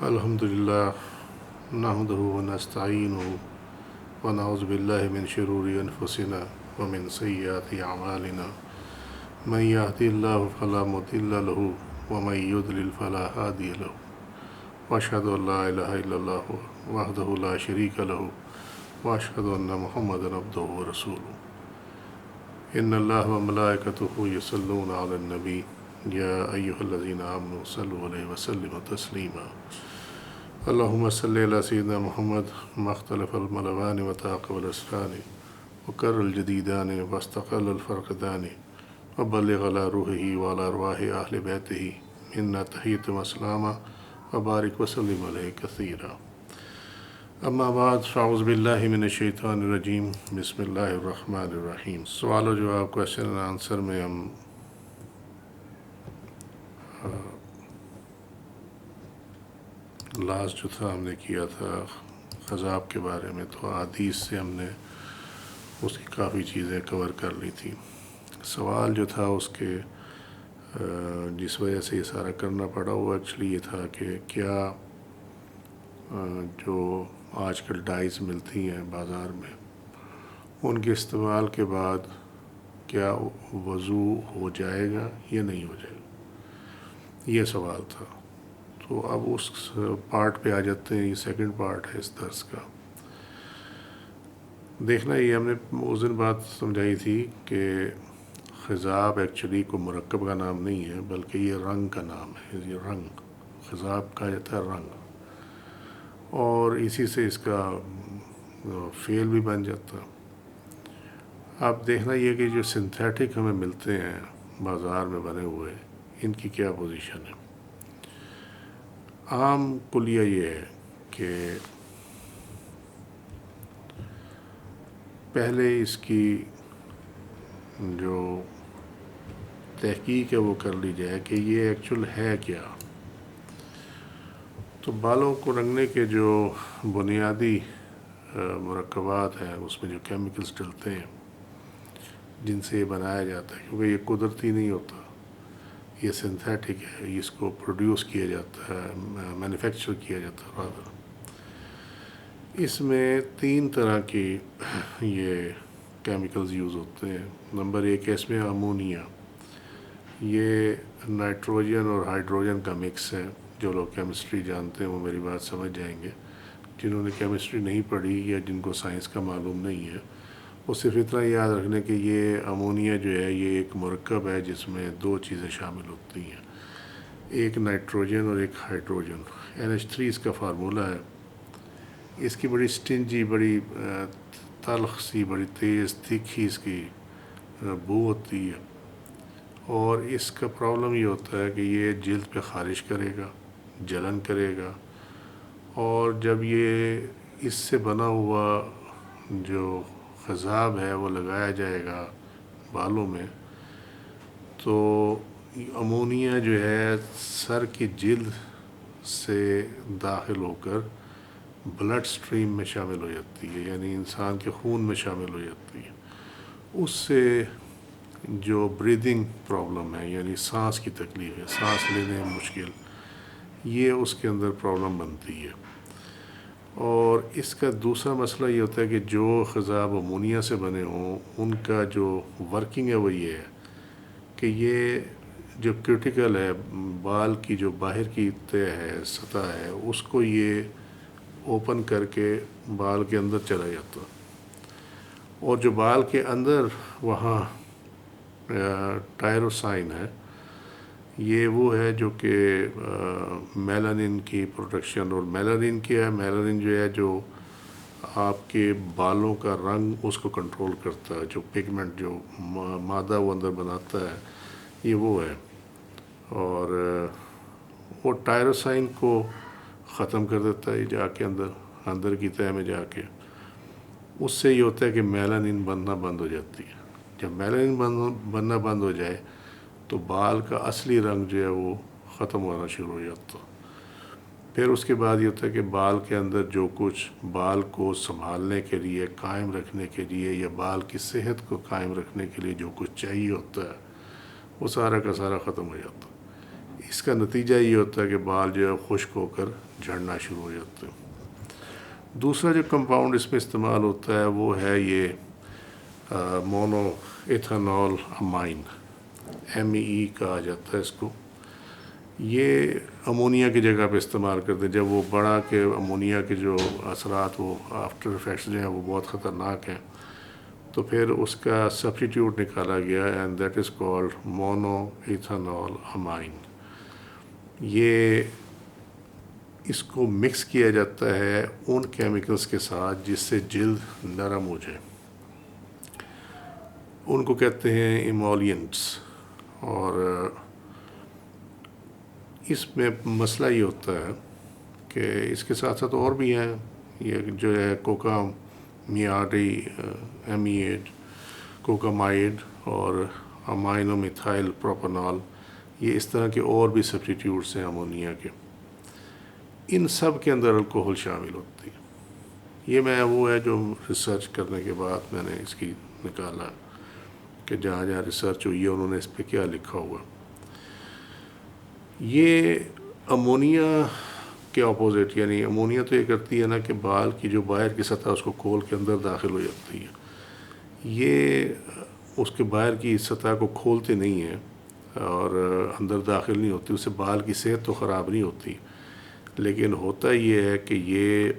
الحمد لله نحمده ونستعينه ونعوذ بالله من شرور أنفسنا ومن سيئات أعمالنا من يهدي الله فلا مضل له ومن يضلل فلا هادي له وأشهد أن لا إله إلا الله وحده لا شريك له وأشهد أن محمدا عبده ورسوله إن الله وملائكته يصلون على النبي يا أيها الذين آمنوا صلوا عليه وسلموا تسليما اللهم صل على سيدنا محمد ما اختلف الملوان وتعاقب الأسران وكر الجديدان واستقل الفرقدان وبلغ على روحه وعلى أرواح أهل بيته منا تحية وسلاما وبارك وسلم عليه كثيرا اما بعد فاعوذ باللہ من الشیطان الرجیم بسم اللہ الرحمن الرحیم. سوال و جواب کوشچن اینڈ آنسر میں ہم لاسٹ جو تھا ہم نے کیا تھا خضاب کے بارے میں، تو حدیث سے ہم نے اس کی کافی چیزیں کور کر لی تھی. سوال جو تھا اس کے جس وجہ سے یہ سارا کرنا پڑا وہ ایکچولی یہ تھا کہ کیا جو آج کل ڈائز ملتی ہیں بازار میں ان کے استعمال کے بعد کیا وضو ہو جائے گا یا نہیں ہو جائے گا، یہ سوال تھا. تو اب اس پارٹ پہ آ جاتے ہیں. یہ سیکنڈ پارٹ ہے اس درس کا. دیکھنا یہ ہم نے اس دن بات سمجھائی تھی کہ خضاب ایکچولی کوئی مرکب کا نام نہیں ہے بلکہ یہ رنگ کا نام ہے. یہ رنگ خضاب کہا جاتا ہے، رنگ، اور اسی سے اس کا فعل بھی بن جاتا. اب دیکھنا یہ کہ جو سنتھیٹک ہمیں ملتے ہیں بازار میں بنے ہوئے، ان کی کیا پوزیشن ہے. عام کلیہ یہ ہے کہ پہلے اس کی جو تحقیق ہے وہ کر لی جائے کہ یہ ایکچول ہے کیا. تو بالوں کو رنگنے کے جو بنیادی مرکبات ہیں اس میں جو کیمیکلز ڈلتے ہیں جن سے یہ بنایا جاتا ہے، کیونکہ یہ قدرتی نہیں ہوتا، یہ سنتھیٹک ہے، اس کو پروڈیوس کیا جاتا ہے، مینوفیکچر کیا جاتا ہے. رادر اس میں 3 طرح کی یہ کیمیکلز یوز ہوتے ہیں. نمبر 1 ہے اس میں امونیا. یہ نائٹروجن اور ہائیڈروجن کا مکس ہے. جو لوگ کیمسٹری جانتے ہیں وہ میری بات سمجھ جائیں گے. جنہوں نے کیمسٹری نہیں پڑھی یا جن کو سائنس کا معلوم نہیں ہے وہ صرف اتنا یاد رکھنے کہ یہ امونیا جو ہے یہ ایک مرکب ہے جس میں 2 چیزیں شامل ہوتی ہیں، ایک نائٹروجن اور ایک ہائیڈروجن. NH3 اس کا فارمولہ ہے. اس کی بڑی سٹنجی، بڑی تلخ سی، بڑی تیز تیکھی اس کی بو ہوتی ہے، اور اس کا پرابلم یہ ہوتا ہے کہ یہ جلد پہ خارش کرے گا، جلن کرے گا، اور جب یہ اس سے بنا ہوا جو خضاب ہے وہ لگایا جائے گا بالوں میں تو امونیا جو ہے سر کی جلد سے داخل ہو کر بلڈ سٹریم میں شامل ہو جاتی ہے، یعنی انسان کے خون میں شامل ہو جاتی ہے. اس سے جو بریدنگ پرابلم ہے، یعنی سانس کی تکلیف ہے، سانس لینے میں مشکل، یہ اس کے اندر پرابلم بنتی ہے. اور اس کا دوسرا مسئلہ یہ ہوتا ہے کہ جو خضاب امونیا سے بنے ہوں ان کا جو ورکنگ ہے وہ یہ ہے کہ یہ جو کریٹیکل ہے، بال کی جو باہر کی تہ ہے، سطح ہے، اس کو یہ اوپن کر کے بال کے اندر چلا جاتا، اور جو بال کے اندر وہاں ٹائروسائن ہے، یہ وہ ہے جو کہ میلانین کی پروڈکشن. اور میلانین کیا ہے؟ میلانین جو ہے جو آپ کے بالوں کا رنگ اس کو کنٹرول کرتا ہے، جو پگمنٹ جو مادہ وہ اندر بناتا ہے یہ وہ ہے. اور وہ ٹائروسائن کو ختم کر دیتا ہے جا کے اندر کی تہ میں جا کے. اس سے یہ ہوتا ہے کہ میلانین بننا بند ہو جاتی ہے. جب میلانین بننا بند ہو جائے تو بال کا اصلی رنگ جو ہے وہ ختم ہونا شروع ہو جاتا. پھر اس کے بعد یہ ہوتا ہے کہ بال کے اندر جو کچھ بال کو سنبھالنے کے لیے، قائم رکھنے کے لیے، یا بال کی صحت کو قائم رکھنے کے لیے جو کچھ چاہیے ہوتا ہے وہ سارا کا سارا ختم ہو جاتا. اس کا نتیجہ یہ ہوتا ہے کہ بال جو ہے خشک ہو کر جھڑنا شروع ہو جاتے ہیں۔ دوسرا جو کمپاؤنڈ اس میں استعمال ہوتا ہے وہ ہے یہ مونو ایتھانول امائن، MEE کہا جاتا ہے اس کو۔ یہ امونیا کی جگہ پہ استعمال کرتے ہیں جب وہ بڑا کہ امونیا کے جو اثرات وہ آفٹر افیکٹس جو ہیں وہ بہت خطرناک ہیں، تو پھر اس کا سبسٹیٹیوٹ نکالا گیا and that is called monoethanolamine. یہ اس کو مکس کیا جاتا ہے ان کیمیکلز کے ساتھ جس سے جلد نرم ہو جائے، ان کو کہتے ہیں ایمولینٹس۔ اور اس میں مسئلہ یہ ہوتا ہے کہ اس کے ساتھ ساتھ اور بھی ہیں، یہ جو ہے کوکا میاڈی MEA، کوکامائڈ اور امائنو میتھائل پروپانول، یہ اس طرح کے اور بھی سبسٹیٹیوٹس ہیں امونیا کے۔ ان سب کے اندر الکوہل شامل ہوتی ہے۔ یہ میں وہ ہے جو ریسرچ کرنے کے بعد میں نے اس کی نکالا کہ جہاں جہاں ریسرچ ہوئی ہے انہوں نے اس پہ کیا لکھا ہوا۔ یہ امونیا کے اپوزٹ، یعنی امونیا تو یہ کرتی ہے نا کہ بال کی جو باہر کی سطح اس کو کھول کے اندر داخل ہو جاتی ہے، یہ اس کے باہر کی سطح کو کھولتے نہیں ہیں اور اندر داخل نہیں ہوتی، اس سے بال کی صحت تو خراب نہیں ہوتی، لیکن ہوتا یہ ہے کہ یہ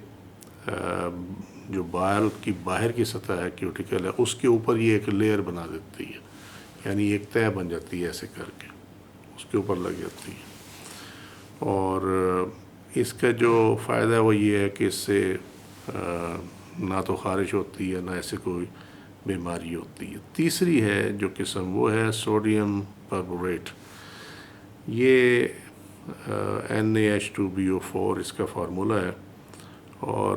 جو بال کی باہر کی سطح ہے کیوٹیکل ہے اس کے اوپر یہ ایک لیئر بنا دیتی ہے، یعنی ایک تہہ بن جاتی ہے ایسے کر کے اس کے اوپر لگ جاتی ہے۔ اور اس کا جو فائدہ ہے وہ یہ ہے کہ اس سے نہ تو خارش ہوتی ہے نہ ایسے کوئی بیماری ہوتی ہے۔ تیسری ہے جو قسم وہ ہے سوڈیم پربوریٹ، یہ NaH2BO4 اس کا فارمولہ ہے، اور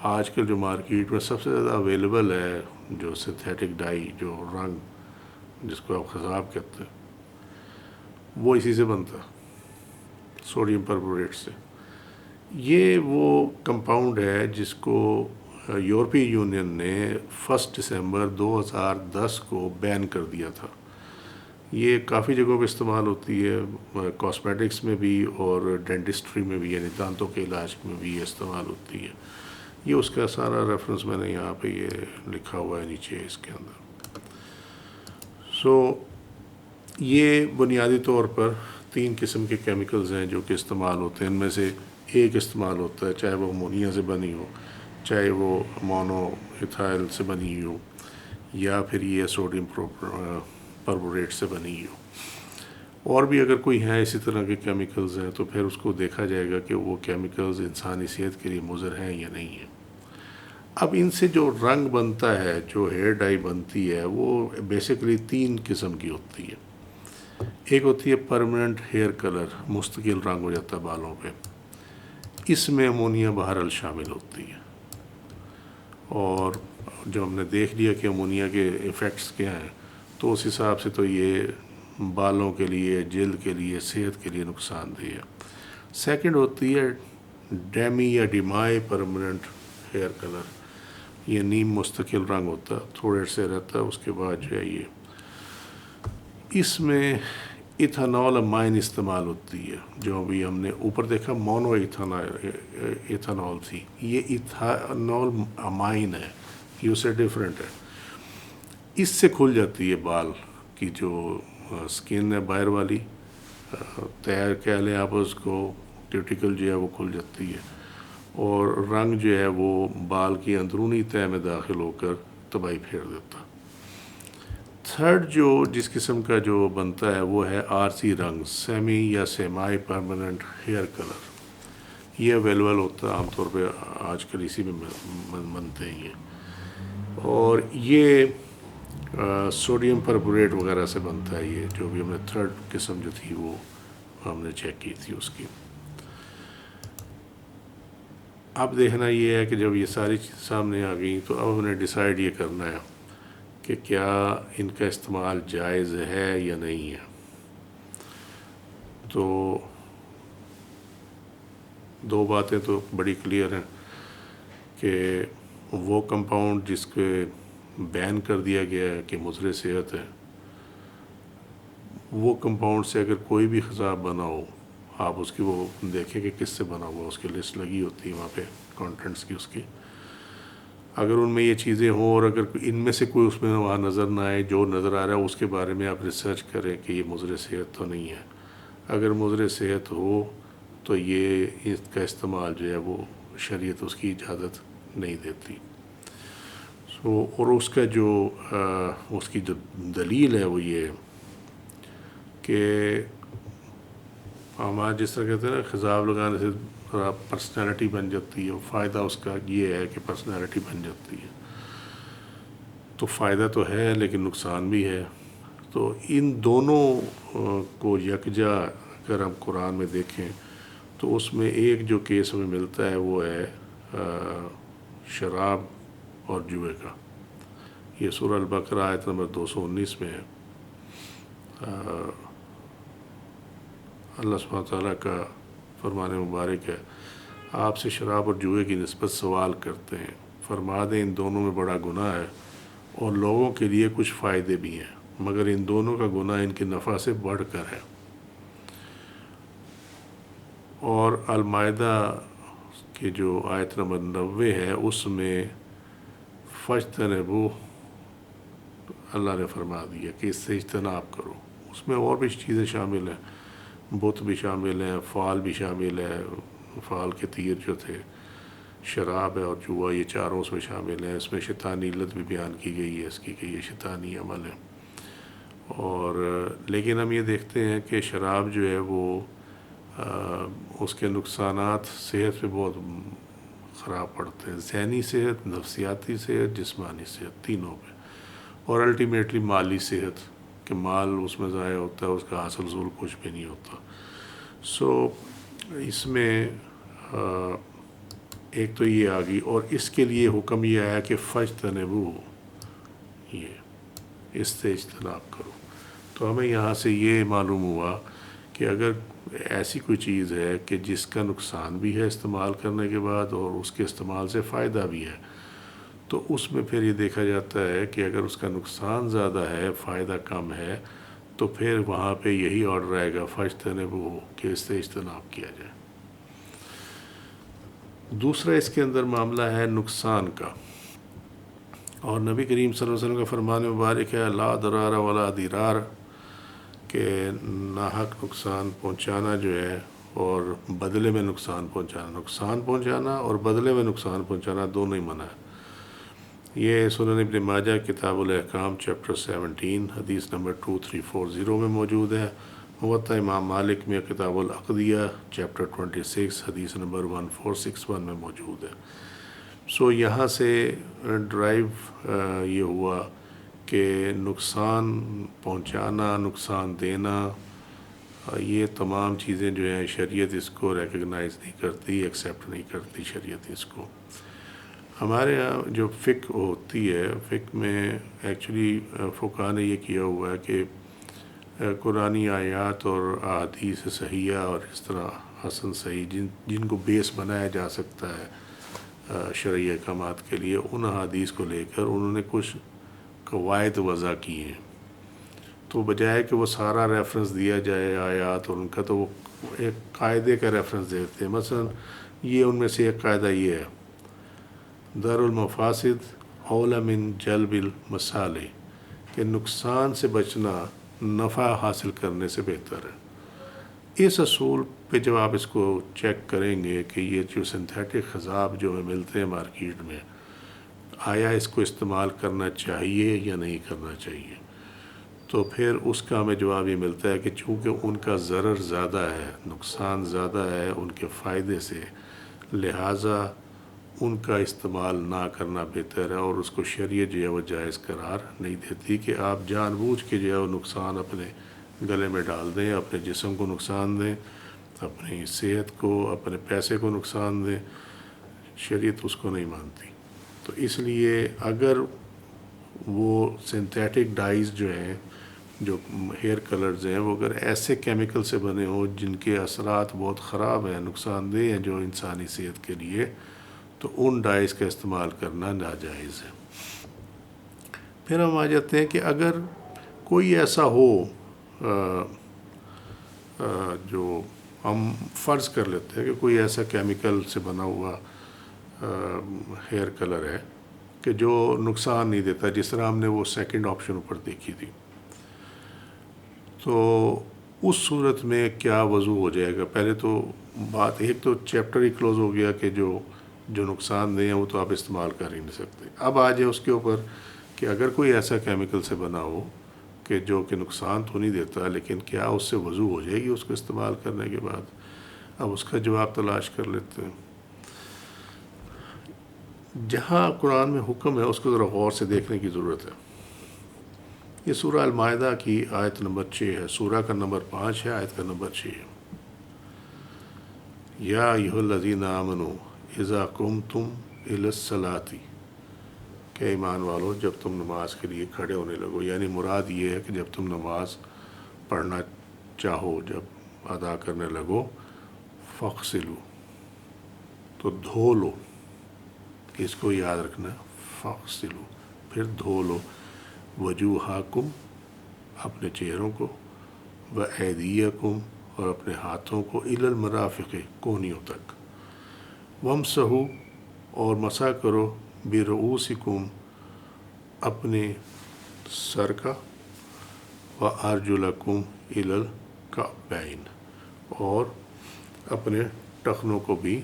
آج کل جو مارکیٹ میں سب سے زیادہ اویلیبل ہے جو سنتھیٹک ڈائی، جو رنگ جس کو آپ خضاب کہتے ہیں، وہ اسی سے بنتا ہے، سوڈیم پربوریٹ سے۔ یہ وہ کمپاؤنڈ ہے جس کو یورپی یونین نے 1 دسمبر 2010 کو بین کر دیا تھا۔ یہ کافی جگہوں پہ استعمال ہوتی ہے، کاسمیٹکس میں بھی اور ڈینٹسٹری میں بھی، یعنی دانتوں کے علاج میں بھی یہ استعمال ہوتی ہے۔ یہ اس کا سارا ریفرنس میں نے یہاں پہ یہ لکھا ہوا ہے نیچے اس کے اندر۔ یہ بنیادی طور پر 3 قسم کے کیمیکلز ہیں جو کہ استعمال ہوتے ہیں، ان میں سے ایک استعمال ہوتا ہے چاہے وہ امونیا سے بنی ہو، چاہے وہ مونو ایتھائل سے بنی ہو، یا پھر یہ سوڈیم پربوریٹ سے بنی ہو۔ اور بھی اگر کوئی ہیں اسی طرح کے کیمیکلز ہیں تو پھر اس کو دیکھا جائے گا کہ وہ کیمیکلز انسانی صحت کے لیے مضر ہیں یا نہیں ہیں۔ اب ان سے جو رنگ بنتا ہے، جو ہیئر ڈائی بنتی ہے، وہ بیسیکلی 3 قسم کی ہوتی ہے۔ ایک ہوتی ہے پرماننٹ ہیئر کلر، مستقل رنگ ہو جاتا ہے بالوں پہ، اس میں امونیا بہرحال شامل ہوتی ہے، اور جو ہم نے دیکھ لیا کہ امونیا کے ایفیکٹس کیا ہیں تو اس حساب سے تو یہ بالوں کے لیے، جلد کے لیے، صحت کے لیے نقصان دہ ہے۔ سیکنڈ ہوتی ہے ڈیمی یا ڈیمائی پرماننٹ ہیئر کلر، یہ نیم مستقل رنگ ہوتا ہے، تھوڑے سے رہتا ہے، اس کے بعد جو ہے یہ اس میں ایتھانول امائن استعمال ہوتی ہے، جو ابھی ہم نے اوپر دیکھا مونو ایتھانول تھی، یہ ایتھانول امائن ہے، یہ اس سے ڈیفرنٹ ہے۔ اس سے کھل جاتی ہے بال کی جو سکن ہے باہر والی، تیر کہہ لیں آپ اس کو، کیوٹیکل جو ہے وہ کھل جاتی ہے، اور رنگ جو ہے وہ بال کی اندرونی تہہ میں داخل ہو کر تباہی پھیر دیتا۔ تھرڈ جو جس قسم کا جو بنتا ہے وہ ہے RC رنگ، سیمی یا سیمائی پرماننٹ ہیئر کلر، یہ اویلیبل ہوتا ہے عام طور پہ آج کل اسی میں بنتے ہیں یہ، اور یہ سوڈیم پربوریٹ وغیرہ سے بنتا ہے، یہ جو بھی ہم نے تھرڈ قسم جو تھی وہ ہم نے چیک کی تھی اس کی۔ اب دیکھنا یہ ہے کہ جب یہ ساری چیز سامنے آ گئی تو اب ہم نے ڈیسائیڈ یہ کرنا ہے کہ کیا ان کا استعمال جائز ہے یا نہیں ہے۔ تو 2 باتیں تو بڑی کلیئر ہیں کہ وہ کمپاؤنڈ جس کے بین کر دیا گیا ہے کہ مضر صحت ہے، وہ کمپاؤنڈ سے اگر کوئی بھی خضاب بنا ہو، آپ اس کی وہ دیکھیں کہ کس سے بنا ہوا، اس کی لسٹ لگی ہوتی ہے وہاں پہ کانٹینٹس کی اس کی. اگر ان میں یہ چیزیں ہوں اور اگر ان میں سے کوئی اس میں وہاں نظر نہ آئے، جو نظر آ رہا ہے اس کے بارے میں آپ ریسرچ کریں کہ یہ مضر صحت تو نہیں ہے. اگر مضر صحت ہو تو یہ اس کا استعمال جو ہے وہ شریعت اس کی اجازت نہیں دیتی. اور اس کی جو دلیل ہے وہ یہ کہ ہمارا جس طرح کہتے ہیں نا خضاب لگانے سے پرسنالٹی بن جاتی ہے، فائدہ اس کا یہ ہے کہ پرسنالٹی بن جاتی ہے. تو فائدہ تو ہے لیکن نقصان بھی ہے. تو ان دونوں کو یکجا اگر ہم قرآن میں دیکھیں تو اس میں ایک جو کیس ہمیں ملتا ہے وہ ہے شراب اور جوئے کا. یہ سورہ البقرہ آیت نمبر 219 میں ہے. اللہ سبحانہ تعالیٰ کا فرمان مبارک ہے، آپ سے شراب اور جوئے کی نسبت سوال کرتے ہیں، فرما دیں ان دونوں میں بڑا گناہ ہے اور لوگوں کے لیے کچھ فائدے بھی ہیں، مگر ان دونوں کا گناہ ان کے نفع سے بڑھ کر ہے. اور المائدہ کی جو آیت نمبر 90 ہے اس میں فجتنبوہ اللہ نے فرما دیا کہ اس سے اجتناب کرو. اس میں اور بھی چیزیں شامل ہیں، بت بھی شامل ہیں، فال بھی شامل ہے، فال کے تیر جو تھے، شراب ہے اور جوا، یہ چاروں اس میں شامل ہیں. اس میں شیطانی علت بھی بیان کی گئی ہے اس کی کہ یہ شیطانی عمل ہے. اور لیکن ہم یہ دیکھتے ہیں کہ شراب جو ہے وہ اس کے نقصانات صحت پہ بہت خراب پڑتے ہیں، ذہنی صحت، نفسیاتی صحت، جسمانی صحت، تینوں پہ. اور الٹیمیٹلی مالی صحت کہ مال اس میں ضائع ہوتا ہے، اس کا حاصل ظہور کچھ بھی نہیں ہوتا. اس میں ایک تو یہ آ گئی، اور اس کے لیے حکم یہ آیا کہ فجتنبوہ، یہ اس سے اجتناب کرو. تو ہمیں یہاں سے یہ معلوم ہوا کہ اگر ایسی کوئی چیز ہے کہ جس کا نقصان بھی ہے استعمال کرنے کے بعد اور اس کے استعمال سے فائدہ بھی ہے، تو اس میں پھر یہ دیکھا جاتا ہے کہ اگر اس کا نقصان زیادہ ہے، فائدہ کم ہے، تو پھر وہاں پہ یہی آرڈر آئے گا فجتنبوہ کہ اس سے اجتناب کیا جائے. دوسرا اس کے اندر معاملہ ہے نقصان کا، اور نبی کریم صلی اللہ علیہ وسلم کا فرمان مبارک ہے لا ضرار ولا ضرار، کہ ناحق نقصان پہنچانا جو ہے اور بدلے میں نقصان پہنچانا اور بدلے میں نقصان پہنچانا دونوں ہی منع ہے. یہ سنن ابن ماجہ کتاب الاحکام چیپٹر 17 حدیث نمبر 2340 میں موجود ہے. موطا امام مالک میں کتاب العقدیہ چیپٹر 26 حدیث نمبر 1461 میں موجود ہے. یہاں سے ڈرائیو یہ ہوا کہ نقصان پہنچانا، نقصان دینا، یہ تمام چیزیں جو ہیں شریعت اس کو ریکگنائز نہیں کرتی، ایکسیپٹ نہیں کرتی شریعت اس کو. ہمارے یہاں جو فقہ ہوتی ہے، فقہ میں ایکچولی فقہاء نے یہ کیا ہوا ہے کہ قرآنی آیات اور احادیث صحیحہ اور اس طرح حسن صحیح جن کو بیس بنایا جا سکتا ہے شرعی احکامات کے لیے، ان احادیث کو لے کر انہوں نے کچھ قواعد وضع کی ہیں. تو بجائے کہ وہ سارا ریفرنس دیا جائے آیات اور ان کا، تو وہ ایک قاعدے کا ریفرنس دیتے ہیں. مثلا یہ ان میں سے ایک قاعدہ یہ ہے دار المفاسد اولی من جلب المصالح، کہ نقصان سے بچنا نفع حاصل کرنے سے بہتر ہے. اس اصول پہ جب آپ اس کو چیک کریں گے کہ یہ جو سنتھیٹک خضاب جو ہمیں ملتے ہیں مارکیٹ میں، آیا اس کو استعمال کرنا چاہیے یا نہیں کرنا چاہیے، تو پھر اس کا ہمیں جواب یہ ملتا ہے کہ چونکہ ان کا ضرر زیادہ ہے، نقصان زیادہ ہے ان کے فائدے سے، لہٰذا ان کا استعمال نہ کرنا بہتر ہے. اور اس کو شریعت جو ہے وہ جائز قرار نہیں دیتی کہ آپ جان بوجھ کے جو ہے وہ نقصان اپنے گلے میں ڈال دیں، اپنے جسم کو نقصان دیں، اپنی صحت کو، اپنے پیسے کو نقصان دیں. شریعت اس کو نہیں مانتی. تو اس لیے اگر وہ سنتھیٹک ڈائز جو ہیں، جو ہیئر کلرز ہیں، وہ اگر ایسے کیمیکل سے بنے ہوں جن کے اثرات بہت خراب ہیں، نقصان دہ ہیں جو انسانی صحت کے لیے، تو ان ڈائز کا استعمال کرنا ناجائز ہے. پھر ہم آ جاتے ہیں کہ اگر کوئی ایسا ہو جو ہم فرض کر لیتے ہیں کہ کوئی ایسا کیمیکل سے بنا ہوا ہیئر کلر ہے کہ جو نقصان نہیں دیتا، جس طرح ہم نے وہ سیکنڈ آپشن اوپر دیکھی تھی، تو اس صورت میں کیا وضو ہو جائے گا؟ پہلے تو بات ایک تو چیپٹر ہی کلوز ہو گیا کہ جو نقصان دہ ہیں وہ تو آپ استعمال کر ہی نہیں سکتے۔ اب آ جائے اس کے اوپر کہ اگر کوئی ایسا کیمیکل سے بنا ہو کہ جو کہ نقصان تو نہیں دیتا، لیکن کیا اس سے وضو ہو جائے گی اس کو استعمال کرنے کے بعد؟ اب اس کا جواب تلاش کر لیتے ہیں۔ جہاں قرآن میں حکم ہے اس کو ذرا غور سے دیکھنے کی ضرورت ہے۔ یہ سورہ المائدہ کی آیت نمبر 6 ہے، سورہ کا نمبر 5 ہے، آیت کا نمبر 6 ہے۔ یا ایھا الذین آمنوا اذا قمتم الی الصلاۃ، کہ ایمان والو جب تم نماز کے لیے کھڑے ہونے لگو، یعنی مراد یہ ہے کہ جب تم نماز پڑھنا چاہو، جب ادا کرنے لگو، فاغسلوا، تو دھو لو۔ اس کو یاد رکھنا، فاغسلوا، پھر دھو لو، وجوہکم، اپنے چہروں کو، وایدیکم، اور اپنے ہاتھوں کو، الی المرافق، کونیوں تک، وامسحوا، اور مسح کرو، برؤوسکم، اپنے سر کا، وارجلکم الی الکعبین، اور اپنے ٹخنوں کو بھی،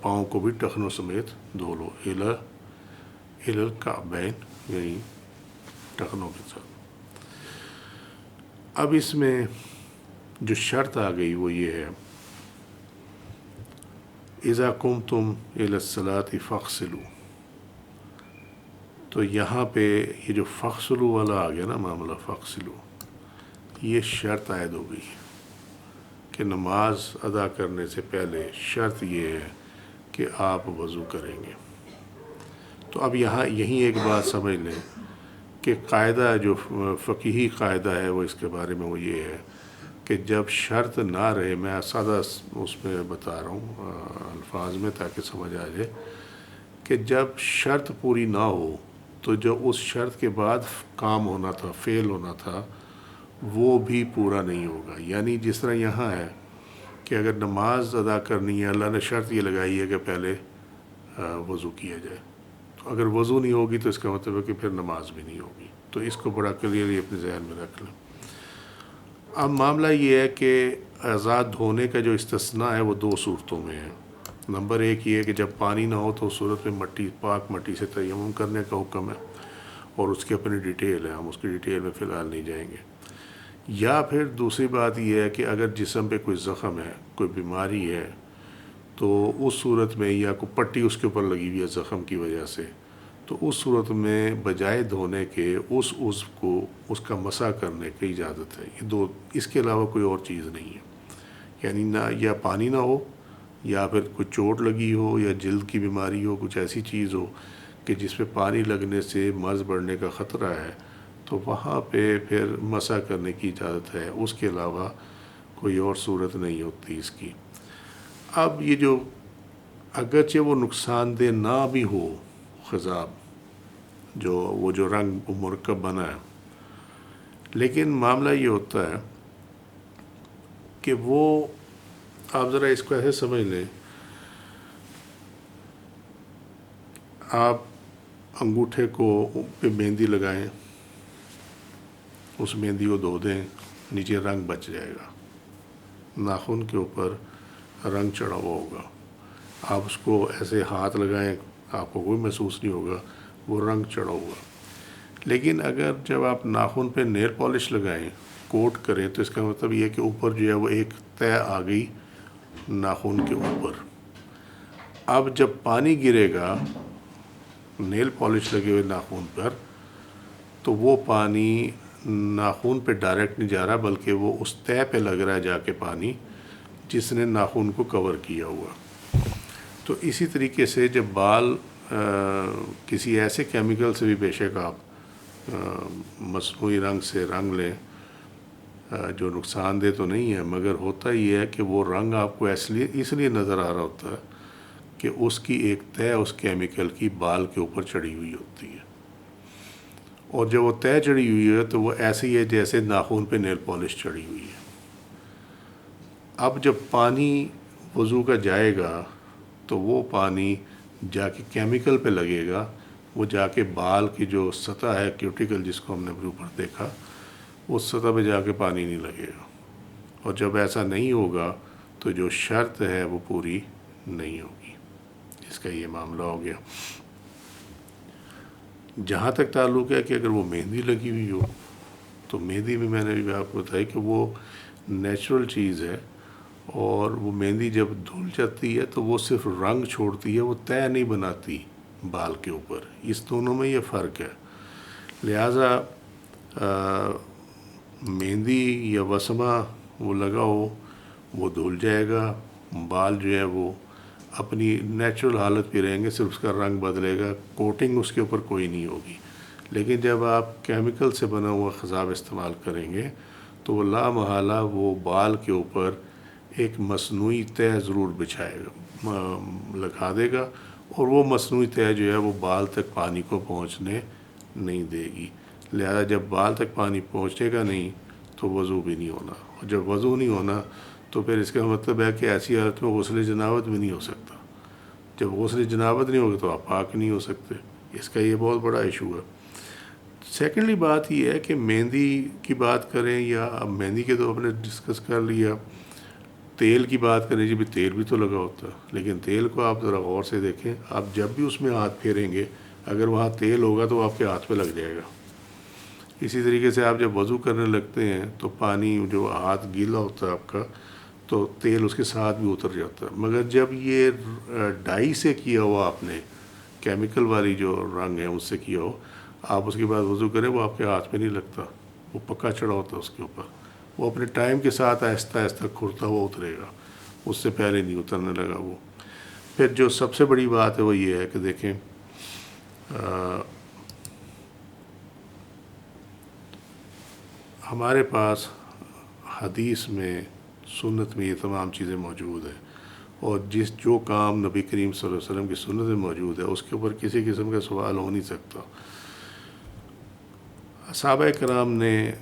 پاؤں کو بھی ٹخنوں سمیت دھو لو، الی الکعبین، یعنی ٹخنوں کے ساتھ۔ اب اس میں جو شرط آ گئی وہ یہ ہے، اذا قمتم الی الصلاۃ فاغسلوا، تو یہاں پہ یہ جو فاغسلوا والا آ گیا نا معاملہ، فاغسلوا، یہ شرط عائد ہو گئی کہ نماز ادا کرنے سے پہلے شرط یہ ہے کہ آپ وضو کریں گے۔ تو اب یہاں یہیں ایک بات سمجھ لیں کہ قاعدہ جو فقہی قاعدہ ہے وہ اس کے بارے میں وہ یہ ہے کہ جب شرط نہ رہے، میں سادہ اس میں بتا رہا ہوں الفاظ میں تاکہ سمجھ آ جائے، کہ جب شرط پوری نہ ہو تو جو اس شرط کے بعد کام ہونا تھا، فعل ہونا تھا، وہ بھی پورا نہیں ہوگا۔ یعنی جس طرح یہاں ہے کہ اگر نماز ادا کرنی ہے، اللہ نے شرط یہ لگائی ہے کہ پہلے وضو کیا جائے، تو اگر وضو نہیں ہوگی تو اس کا مطلب ہے کہ پھر نماز بھی نہیں ہوگی۔ تو اس کو بڑا کلیئرلی اپنے ذہن میں رکھ لیں۔ اب معاملہ یہ ہے کہ اعضاء دھونے کا جو استثناء ہے وہ دو صورتوں میں ہے۔ نمبر ایک یہ ہے کہ جب پانی نہ ہو تو اس صورت میں مٹی، پاک مٹی سے تیمم کرنے کا حکم ہے، اور اس کی اپنی ڈیٹیل ہے، ہم اس کی ڈیٹیل میں فی الحال نہیں جائیں گے۔ یا پھر دوسری بات یہ ہے کہ اگر جسم پہ کوئی زخم ہے، کوئی بیماری ہے، تو اس صورت میں، یا کوئی پٹی اس کے اوپر لگی ہوئی ہے زخم کی وجہ سے، تو اس صورت میں بجائے دھونے کے اس عضو کو، اس کا مسح کرنے کی اجازت ہے۔ یہ دو، اس کے علاوہ کوئی اور چیز نہیں ہے۔ یعنی نہ یا پانی نہ ہو، یا پھر کوئی چوٹ لگی ہو، یا جلد کی بیماری ہو، کچھ ایسی چیز ہو کہ جس پہ پانی لگنے سے مرض بڑھنے کا خطرہ ہے، تو وہاں پہ پھر مسح کرنے کی اجازت ہے۔ اس کے علاوہ کوئی اور صورت نہیں ہوتی اس کی۔ اب یہ جو اگرچہ وہ نقصان دہ نہ بھی ہو خضاب، وہ جو رنگ مرکب بنا ہے، لیکن معاملہ یہ ہوتا ہے کہ وہ، آپ ذرا اس کو ایسے سمجھ لیں، آپ انگوٹھے کو پہ مہندی لگائیں، اس مہندی کو دھو دیں، نیچے رنگ بچ جائے گا، ناخن کے اوپر رنگ چڑھا ہوا ہوگا، آپ اس کو ایسے ہاتھ لگائیں، آپ کو کوئی محسوس نہیں ہوگا، وہ رنگ چڑھا ہوا۔ لیکن اگر جب آپ ناخن پہ نیل پالش لگائیں، کوٹ کریں، تو اس کا مطلب یہ ہے کہ اوپر جو ہے وہ ایک تہ آ گئی ناخن کے اوپر۔ اب جب پانی گرے گا نیل پالش لگے ہوئے ناخن پر، تو وہ پانی ناخن پہ ڈائریکٹ نہیں جا رہا، بلکہ وہ اس تہ پہ لگ رہا ہے جا کے پانی، جس نے ناخن کو کور کیا ہوا۔ تو اسی طریقے سے جب بال کسی ایسے کیمیکل سے بھی بے شک آپ مصنوعی رنگ سے رنگ لیں، جو نقصان دہ تو نہیں ہے، مگر ہوتا یہ ہے کہ وہ رنگ آپ کو اس لیے نظر آ رہا ہوتا ہے کہ اس کی ایک تہ اس کیمیکل کی بال کے اوپر چڑھی ہوئی ہوتی ہے، اور جب وہ طے چڑھی ہوئی ہے تو وہ ایسی ہے جیسے ناخن پہ نیل پالش چڑھی ہوئی ہے۔ اب جب پانی وضو کا جائے گا تو وہ پانی جا کے کیمیکل پہ لگے گا، وہ جا کے بال کی جو سطح ہے کیوٹیکل جس کو ہم نے اوپر دیکھا، اس سطح پہ جا کے پانی نہیں لگے گا، اور جب ایسا نہیں ہوگا تو جو شرط ہے وہ پوری نہیں ہوگی۔ اس کا یہ معاملہ ہو گیا۔ جہاں تک تعلق ہے کہ اگر وہ مہندی لگی ہوئی ہو تو مہندی بھی میں نے بھی آپ کو بتایا کہ وہ نیچرل چیز ہے، اور وہ مہندی جب دھل جاتی ہے تو وہ صرف رنگ چھوڑتی ہے، وہ طے نہیں بناتی بال کے اوپر۔ اس دونوں میں یہ فرق ہے۔ لہٰذا مہندی یا وسمہ وہ لگا ہو، وہ دھل جائے گا، بال جو ہے وہ اپنی نیچرل حالت پہ رہیں گے، صرف اس کا رنگ بدلے گا، کوٹنگ اس کے اوپر کوئی نہیں ہوگی۔ لیکن جب آپ کیمیکل سے بنا ہوا خضاب استعمال کریں گے تو وہ لا محالہ وہ بال کے اوپر ایک مصنوعی طے ضرور بچھائے گا، لگا دے گا، اور وہ مصنوعی طے جو ہے وہ بال تک پانی کو پہنچنے نہیں دے گی۔ لہذا جب بال تک پانی پہنچے گا نہیں تو وضو بھی نہیں ہونا، اور جب وضو نہیں ہونا تو پھر اس کا مطلب ہے کہ ایسی حالت میں غسل جنابت بھی نہیں ہو سکتا۔ جب غسل جنابت نہیں ہوگی تو آپ پاک نہیں ہو سکتے۔ اس کا یہ بہت بڑا ایشو ہے۔ سیکنڈلی بات یہ ہے کہ مہندی کی بات کریں، یا اب مہندی کے تو اپنے ڈسکس کر لیا، تیل کی بات کریں، جی بھی تیل بھی تو لگا ہوتا ہے، لیکن تیل کو آپ ذرا غور سے دیکھیں، آپ جب بھی اس میں ہاتھ پھیریں گے اگر وہاں تیل ہوگا تو آپ کے ہاتھ پہ لگ جائے گا۔ اسی طریقے سے آپ جب وضو کرنے لگتے ہیں تو پانی جو ہاتھ گیلا ہوتا ہے آپ کا تو تیل اس کے ساتھ بھی اتر جاتا ہے، مگر جب یہ ڈائی سے کیا ہوا آپ نے، کیمیکل والی جو رنگ ہے اس سے کیا ہو، آپ اس کے بعد وضو کریں وہ آپ کے ہاتھ پہ نہیں لگتا، وہ پکا چڑھا ہوتا ہے اس کے اوپر، وہ اپنے ٹائم کے ساتھ آہستہ آہستہ کھرتا ہوا اترے گا، اس سے پہلے نہیں اترنے لگا وہ۔ پھر جو سب سے بڑی بات ہے وہ یہ ہے کہ دیکھیں ہمارے پاس حدیث میں، سنت میں یہ تمام چیزیں موجود ہیں، اور جو کام نبی کریم صلی اللہ علیہ وسلم کی سنت میں موجود ہے اس کے اوپر کسی قسم کا سوال ہو نہیں سکتا۔ صحابہ کرام نے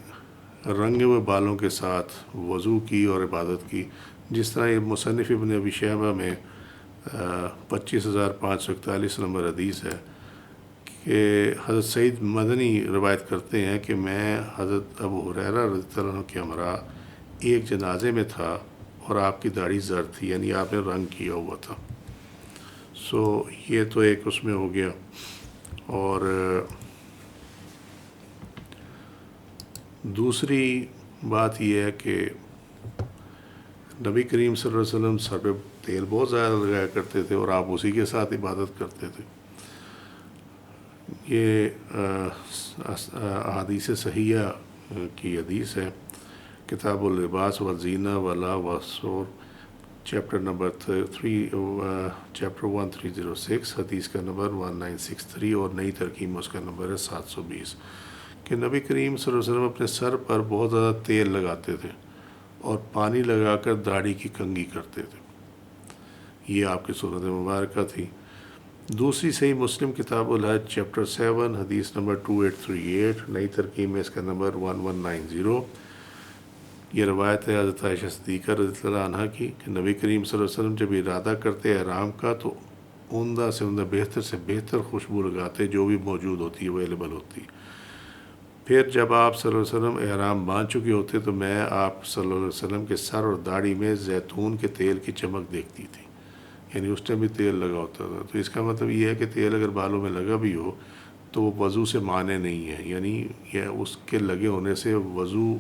رنگے ہوئے بالوں کے ساتھ وضو کی اور عبادت کی، جس طرح یہ مصنف ابن ابی شیبہ میں 25,541 نمبر حدیث ہے کہ حضرت سعید مدنی روایت کرتے ہیں کہ میں حضرت ابو ہریرہ رضی اللہ عنہ کے ہمراہ ایک جنازے میں تھا اور آپ کی داڑھی زرد تھی، یعنی آپ نے رنگ کیا ہوا تھا۔ یہ تو ایک اس میں ہو گیا۔ اور دوسری بات یہ ہے کہ نبی کریم صلی اللہ علیہ وسلم سر پہ تیل بہت زیادہ لگایا کرتے تھے اور آپ اسی کے ساتھ عبادت کرتے تھے۔ یہ احادیث صحیحہ کی حدیث ہے، کتاب اللباس والزینہ ولا وسور، چیپٹر نمبر 1306، حدیث کا نمبر 1963، اور نئی ترکیب اس کا نمبر ہے 720، کہ نبی کریم صلی اللہ علیہ وسلم اپنے سر پر بہت زیادہ تیل لگاتے تھے اور پانی لگا کر داڑھی کی کنگھی کرتے تھے۔ یہ آپ کی سنت مبارکہ تھی۔ دوسری صحیح مسلم کتاب الحج چیپٹر 7 حدیث نمبر 2838، نئی ترکیب میں اس کا نمبر 1190، یہ روایت ہے حضرت عائشہ صدیقہ رضی اللہ عنہ کی کہ نبی کریم صلی اللہ علیہ وسلم جب ارادہ کرتے احرام کا تو عمدہ سے عمدہ بہتر سے بہتر خوشبو لگاتے جو بھی موجود ہوتی اویلیبل ہوتی۔ پھر جب آپ صلی اللہ علیہ وسلم احرام باندھ چکے ہوتے تو میں آپ صلی اللہ علیہ وسلم کے سر اور داڑھی میں زیتون کے تیل کی چمک دیکھتی تھی، یعنی اس ٹائم بھی تیل لگا ہوتا تھا۔ تو اس کا مطلب یہ ہے کہ تیل اگر بالوں میں لگا بھی ہو تو وہ وضو سے مانع نہیں ہے، یعنی یہ اس کے لگے ہونے سے وضو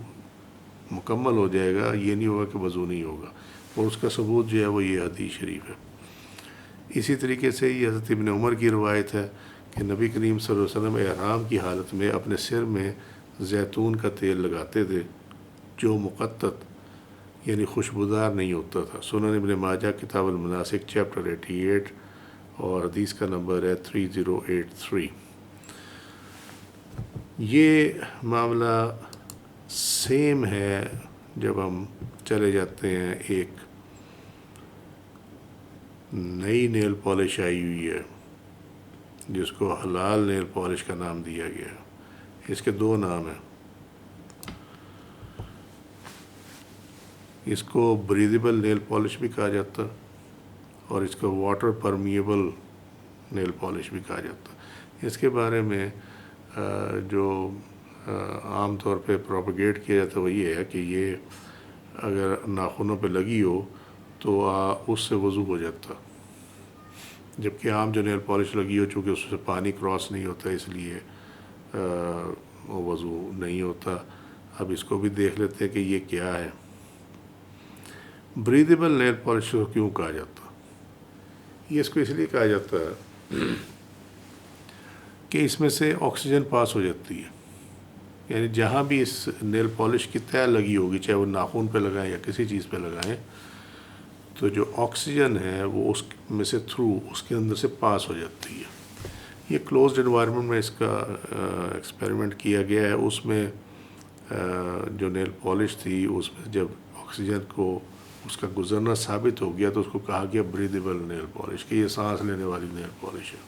مکمل ہو جائے گا، یہ نہیں ہوگا کہ وضو نہیں ہوگا، اور اس کا ثبوت جو ہے وہ یہ حدیث شریف ہے۔ اسی طریقے سے یہ حضرت ابن عمر کی روایت ہے کہ نبی کریم صلی اللہ علیہ وسلم احرام کی حالت میں اپنے سر میں زیتون کا تیل لگاتے تھے جو مقطط یعنی خوشبودار نہیں ہوتا تھا۔ سنن ابن ماجہ کتاب المناسک چیپٹر 88 اور حدیث کا نمبر ہے 3083۔ یہ معاملہ سیم ہے جب ہم چلے جاتے ہیں، ایک نئی نیل پالش آئی ہوئی ہے جس کو حلال نیل پالش کا نام دیا گیا ہے۔ اس کے دو نام ہیں. اس کو بریدیبل نیل پالش بھی کہا جاتا اور اس کو واٹر پرمیبل نیل پالش بھی کہا جاتا. اس کے بارے میں جو عام طور پہ پروپیگیٹ کیا جاتا ہے وہ یہ ہے کہ یہ اگر ناخنوں پہ لگی ہو تو اس سے وضو ہو جاتا، جبکہ عام جو نیل پالش لگی ہو چونکہ اس سے پانی کراس نہیں ہوتا اس لیے وضو نہیں ہوتا. اب اس کو بھی دیکھ لیتے ہیں کہ یہ کیا ہے. بریدیبل نیل پالش کو کیوں کہا جاتا؟ یہ اس کو اس لیے کہا جاتا ہے کہ اس میں سے آکسیجن پاس ہو جاتی ہے. یعنی جہاں بھی اس نیل پالش کی تہ لگی ہوگی، چاہے وہ ناخن پہ لگائیں یا کسی چیز پہ لگائیں، تو جو آکسیجن ہے وہ اس میں سے تھرو اس کے اندر سے پاس ہو جاتی ہے. یہ کلوزڈ انوائرمنٹ میں اس کا ایکسپیریمنٹ کیا گیا ہے. اس میں جو نیل پالش تھی اس میں جب آکسیجن کو اس کا گزرنا ثابت ہو گیا تو اس کو کہا گیا بریدیبل نیل پالش، کہ یہ سانس لینے والی نیل پالش ہے.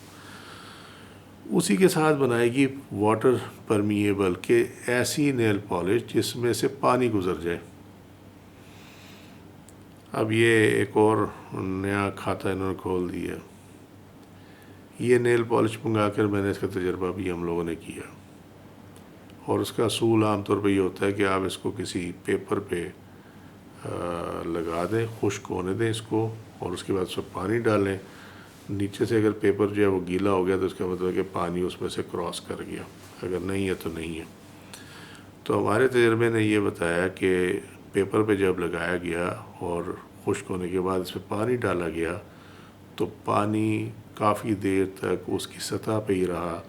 اسی کے ساتھ بنائے گی واٹر پرمیبل، کہ ایسی نیل پالش جس میں سے پانی گزر جائے. اب یہ ایک اور نیا کھاتا انہوں نے کھول دیا. یہ نیل پالش منگا کر میں نے اس کا تجربہ بھی ہم لوگوں نے کیا، اور اس کا اصول عام طور پہ یہ ہوتا ہے کہ آپ اس کو کسی پیپر پہ لگا دیں، خشک ہونے دیں اس کو، اور اس کے بعد اس میں پانی ڈالیں. نیچے سے اگر پیپر جو ہے وہ گیلا ہو گیا تو اس کا مطلب ہے کہ پانی اس میں سے کراس کر گیا، اگر نہیں ہے تو نہیں ہے. تو ہمارے تجربے نے یہ بتایا کہ پیپر پہ جب لگایا گیا اور خشک ہونے کے بعد اس میں پانی ڈالا گیا تو پانی کافی دیر تک اس کی سطح پہ ہی رہا،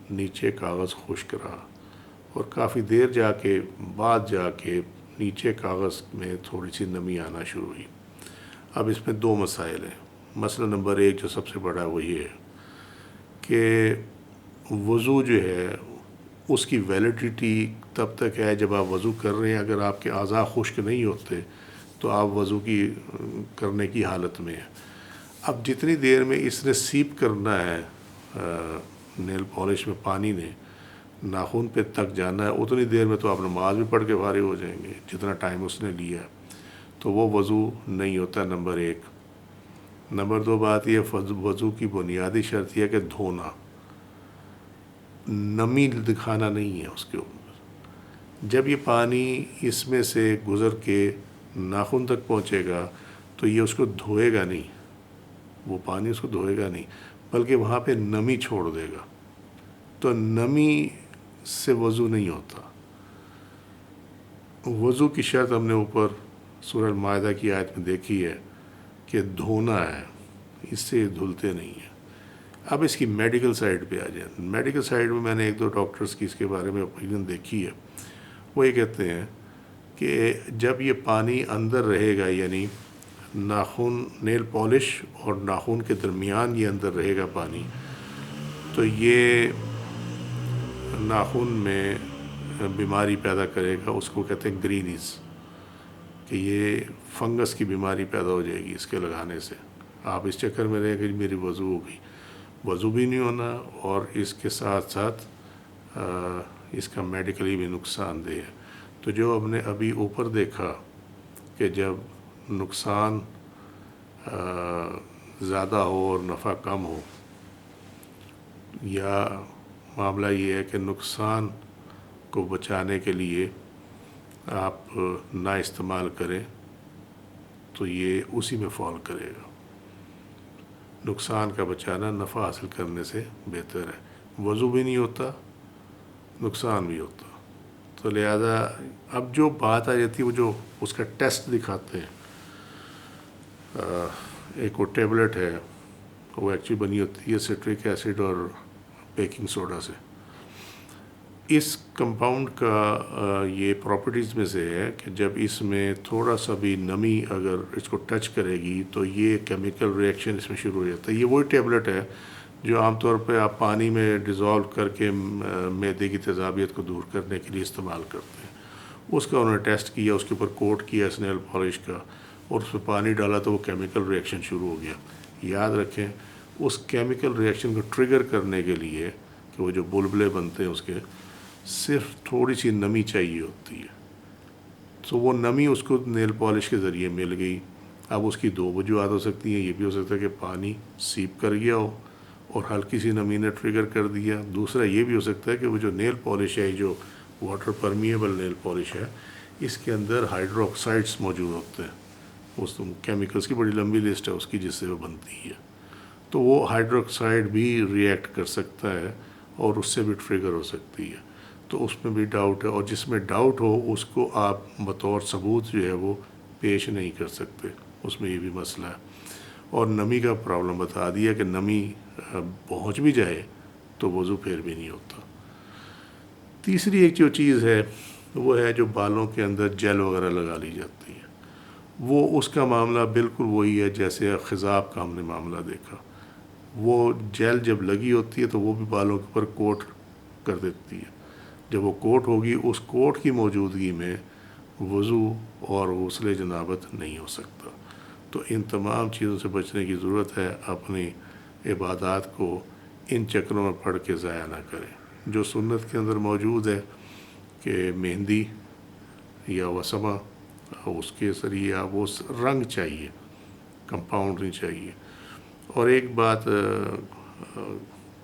نیچے کاغذ خشک رہا، اور کافی دیر بعد جا کے نیچے کاغذ میں تھوڑی سی نمی آنا شروع ہوئی. اب اس میں دو مسائل ہیں. مسئلہ نمبر ایک جو سب سے بڑا ہے وہ یہ ہے کہ وضو جو ہے اس کی ویلیڈیٹی تب تک ہے جب آپ وضو کر رہے ہیں. اگر آپ کے اعضاء خشک نہیں ہوتے تو آپ وضو کرنے کی حالت میں ہیں. اب جتنی دیر میں اس نے سیپ کرنا ہے نیل پالش میں، پانی نے ناخن پہ تک جانا ہے، اتنی دیر میں تو آپ نماز بھی پڑھ کے فارغ ہو جائیں گے جتنا ٹائم اس نے لیا ہے. تو وہ وضو نہیں ہوتا، نمبر ایک. نمبر دو بات یہ، وضو کی بنیادی شرط یہ ہے کہ دھونا، نمی دکھانا نہیں ہے اس کے اوپر. جب یہ پانی اس میں سے گزر کے ناخن تک پہنچے گا تو یہ اس کو دھوئے گا نہیں، وہ پانی اس کو دھوئے گا نہیں، بلکہ وہاں پہ نمی چھوڑ دے گا. تو نمی سے وضو نہیں ہوتا. وضو کی شرط ہم نے اوپر سورہ المائدہ کی آیت میں دیکھی ہے کہ دھونا ہے، اس سے دھلتے نہیں ہیں. اب اس کی میڈیکل سائڈ پہ آ جائیں. میڈیکل سائڈ میں میں نے ایک دو ڈاکٹرز کی اس کے بارے میں اوپینین دیکھی ہے. وہ یہ کہتے ہیں کہ جب یہ پانی اندر رہے گا، یعنی ناخن نیل پالش اور ناخن کے درمیان یہ اندر رہے گا پانی، تو یہ ناخن میں بیماری پیدا کرے گا. اس کو کہتے ہیں گرینیز، کہ یہ فنگس کی بیماری پیدا ہو جائے گی اس کے لگانے سے. آپ اس چکر میں رہیں کہ میری وضو ہو گئی، وضو بھی نہیں ہونا، اور اس کے ساتھ ساتھ اس کا میڈیکلی بھی نقصان دہ ہے. تو جو ہم نے ابھی اوپر دیکھا کہ جب نقصان زیادہ ہو اور نفع کم ہو، یا معاملہ یہ ہے کہ نقصان کو بچانے کے لیے آپ نہ استعمال کریں، تو یہ اسی میں فال کرے گا. نقصان کا بچانا نفع حاصل کرنے سے بہتر ہے. وضو بھی نہیں ہوتا، نقصان بھی ہوتا. تو لہذا اب جو بات آ جاتی ہے وہ جو اس کا ٹیسٹ دکھاتے ہیں، ایک وہ ٹیبلٹ ہے، وہ ایکچولی بنی ہوتی ہے سٹرک ایسڈ اور بیکنگ سوڈا سے. اس کمپاؤنڈ کا یہ پراپرٹیز میں سے ہے کہ جب اس میں تھوڑا سا بھی نمی اگر اس کو ٹچ کرے گی تو یہ کیمیکل ریئیکشن اس میں شروع ہو جاتا ہے. یہ وہی ٹیبلٹ ہے جو عام طور پہ آپ پانی میں ڈیزالو کر کے معدے کی تیزابیت کو دور کرنے کے لیے استعمال کرتے ہیں. اس کا انہوں نے ٹیسٹ کیا، اس کے اوپر کوٹ کیا اس نیل پالش کا، اور اس میں پانی ڈالا تو وہ کیمیکل ریئیکشن شروع ہو گیا. یاد رکھیں اس کیمیکل ریئیکشن کو ٹریگر کرنے کے لیے کہ وہ جو بلبلے بنتے ہیں اس کے، صرف تھوڑی سی نمی چاہیے ہوتی ہے، تو وہ نمی اس کو نیل پالش کے ذریعے مل گئی۔ اب اس کی دو وجوہات ہو سکتی ہیں، یہ بھی ہو سکتا ہے کہ پانی سیپ کر گیا ہو اور ہلکی سی نمی نے ٹریگر کر دیا۔ دوسرا یہ بھی ہو سکتا ہے کہ وہ جو نیل پالش ہے، جو واٹر پرمیبل نیل پالش ہے، اس کے اندر ہائیڈرو آکسائڈس موجود ہوتے ہیں، اس کیمیکلس کی بڑی لمبی لسٹ ہے اس کی جس سے وہ بنتی ہے، تو وہ ہائیڈرو آکسائڈ بھی ریئیکٹ کر سکتا ہے اور اس سے بھی ٹریگر ہو سکتی ہے، تو اس میں بھی ڈاؤٹ ہے، اور جس میں ڈاؤٹ ہو اس کو آپ بطور ثبوت جو ہے وہ پیش نہیں کر سکتے، اس میں یہ بھی مسئلہ ہے۔ اور نمی کا پرابلم بتا دیا کہ نمی پہنچ بھی جائے تو وضو پھر بھی نہیں ہوتا۔ تیسری ایک جو چیز ہے وہ ہے جو بالوں کے اندر جیل وغیرہ لگا لی جاتی ہے، وہ اس کا معاملہ بالکل وہی ہے جیسے خضاب کا ہم نے معاملہ دیکھا۔ وہ جیل جب لگی ہوتی ہے تو وہ بھی بالوں کے اوپر کوٹ کر دیتی ہے، جب وہ کوٹ ہوگی اس کوٹ کی موجودگی میں وضو اور غسل جنابت نہیں ہو سکتا۔ تو ان تمام چیزوں سے بچنے کی ضرورت ہے، اپنی عبادات کو ان چکروں میں پڑھ کے ضائع نہ کریں۔ جو سنت کے اندر موجود ہے کہ مہندی یا وسمہ، اس کے ذریعے آپ وہ رنگ چاہیے، کمپاؤنڈ نہیں چاہیے۔ اور ایک بات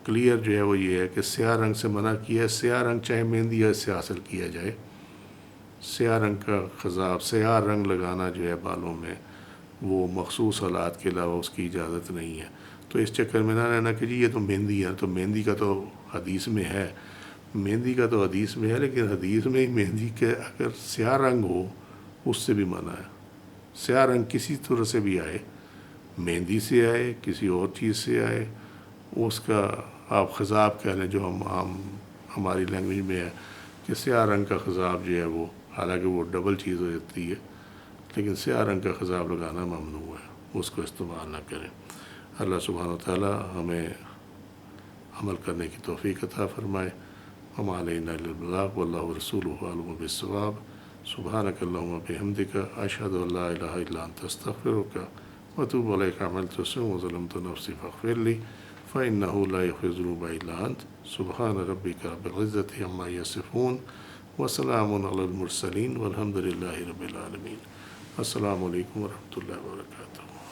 کلیئر جو ہے وہ یہ ہے کہ سیاہ رنگ سے منع کیا ہے، سیاہ رنگ چاہے مہندی یا اس سے حاصل کیا جائے، سیاہ رنگ کا خضاب، سیاہ رنگ لگانا جو ہے بالوں میں وہ مخصوص حالات کے علاوہ اس کی اجازت نہیں ہے۔ تو اس چکر میں نہ رہنا کہ جی یہ تو مہندی ہے، تو مہندی کا تو حدیث میں ہے، مہندی کا تو حدیث میں ہے، لیکن حدیث میں مہندی کے اگر سیاہ رنگ ہو اس سے بھی منع ہے۔ سیاہ رنگ کسی طرح سے بھی آئے، مہندی سے آئے، کسی اور چیز سے آئے، اس کا آپ خضاب کہہ لیں، جو ہماری لینگویج میں ہے کہ سیاہ رنگ کا خضاب جو ہے وہ، حالانکہ وہ ڈبل چیز ہو جاتی ہے، لیکن سیاہ رنگ کا خضاب لگانا ممنوع ہے، اس کو استعمال نہ کریں۔ اللہ سبحانہ وتعالی ہمیں عمل کرنے کی توفیق عطا فرمائے۔ وما علینا الا البلاغ واللہ رسولہ اعلم بالصواب۔ سبحانک اللہم وبحمدک، اشہد ان لا الہ الا انت، استغفرک واتوب الیک۔ عملت سوءا وظلمت نفسی فاغفر لی فإنہ لا یغفر الذنوب الا انت۔ سبحان ربک رب العزة عما یصفون وسلام علی المرسلین والحمد للہ رب العالمین۔ السلام علیکم ورحمۃ اللہ وبرکاتہ۔